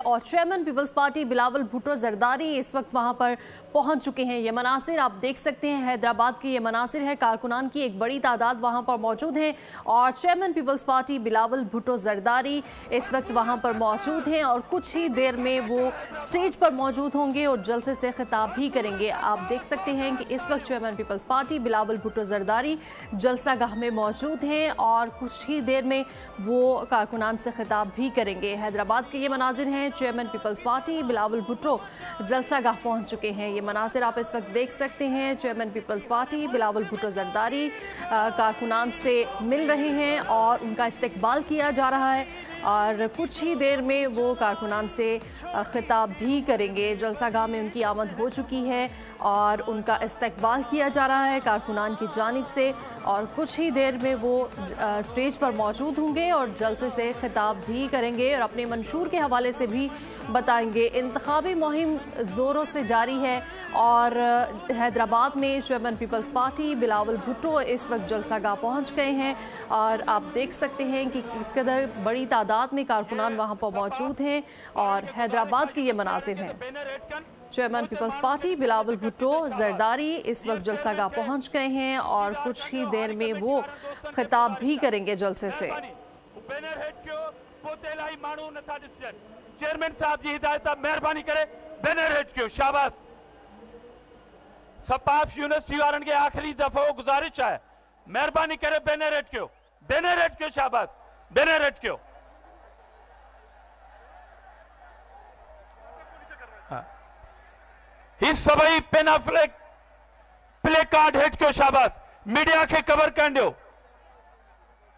और chairman peoples Party Bilawal Bhutto Zardari इस वक्त वहां पर पहुंच चुके हैं। ये मनासिर आप देख सकते हैं, हैदराबाद की ये मनासिर है। कारकुनान की एक बड़ी तादाद वहां पर मौजूद है और chairman peoples Party Bilawal Bhutto Zardari इस वक्त वहां पर मौजूद हैं और कुछ ही देर में वो स्टेज पर मौजूद होंगे और जलसे से खिताब भी करेंगे। आप देख सकते हैं कि इस वक्त chairman peoples Party Bilawal Bhutto Zardari जलसागाह में मौजूद हैं और कुछ ही देर में वो कारकुनान से खिताब भी करेंगे। हैदराबाद के ये मनाजिर हैं, chairman peoples Party Bilawal Bhutto जलसागाह पहुंच चुके हैं। ये मनासिर आप इस वक्त देख सकते हैं। Chairman peoples Party Bilawal Bhutto Zardari कारकुनान से मिल रहे हैं और उनका इस्तकबाल किया जा रहा है और कुछ ही देर में वो कारकुनान से खिताब भी करेंगे। जलसागाह में उनकी आमद हो चुकी है और उनका इस्तकबाल किया जा रहा है कारकुनान की जानिब से और कुछ ही देर में वो स्टेज पर मौजूद होंगे और जलसे से खिताब भी करेंगे और अपने मंशूर के हवाले से भी बताएंगे। इंतखाबी मुहिम ज़ोरों से जारी है और हैदराबाद में chairman peoples Party Bilawal Bhutto इस वक्त जलसागाह पहुंच गए हैं और आप देख सकते हैं कि किस कदर बड़ी तादाद में कारकुनान वहां पर मौजूद हैं और हैदराबाद के ये मनासिर हैं। Chairman peoples Party Bilawal Bhutto Zardari इस वक्त जलसागाह पहुंच गए हैं और कुछ ही देर में वो खिताब भी करेंगे जलसे से। चेयरमैन साहब जी हिदायत मेहरबानी करे बैनर हेठ कयो। शाबाश। सपाफ यूनिवर्सिटी वारन के आखिरी दफा गुजारिश है, मेहरबानी करे बैनर हेठ कयो, बैनर हेठ कयो। शाबाश, बैनर हेठ कयो। ही सभई पेना फ्लैग प्ले कार्ड हेठ कयो। शाबाश। मीडिया के कवर कर दो।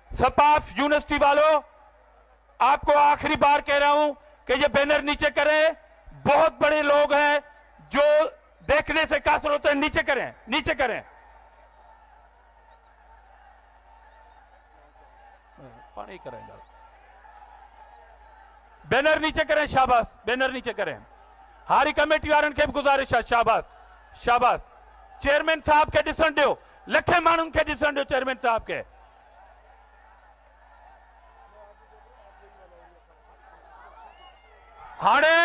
सपाफ यूनिवर्सिटी वालों, आपको आखिरी बार कह रहा हूं कि ये बैनर नीचे करें। बहुत बड़े लोग हैं जो देखने से कासर होते हैं। नीचे करें, नीचे करें। पानी करेंगे। बैनर नीचे करें। शाबाश, बैनर नीचे करें। हारी कमेटी वारन के गुजारिश है। शाबाश, शाबाश। चेयरमैन साहब के ॾिसण ॾियो, लखे माण्हुनि खे ॾिसण ॾियो चेयरमैन साहब के। हाणे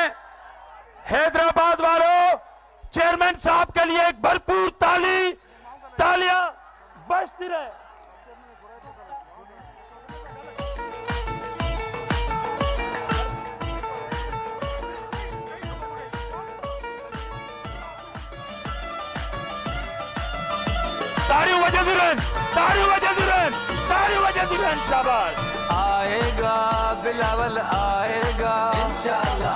हैदराबाद वालों, चेयरमैन साहब के लिए एक भरपूर तालियां बजती रहे। तालियों वजह दुल्हन, तालियों वजह दुल्हन, तालियों वजह दुल्हन। शाबाश। आएगा बिलावल आएगा इंशाल्लाह,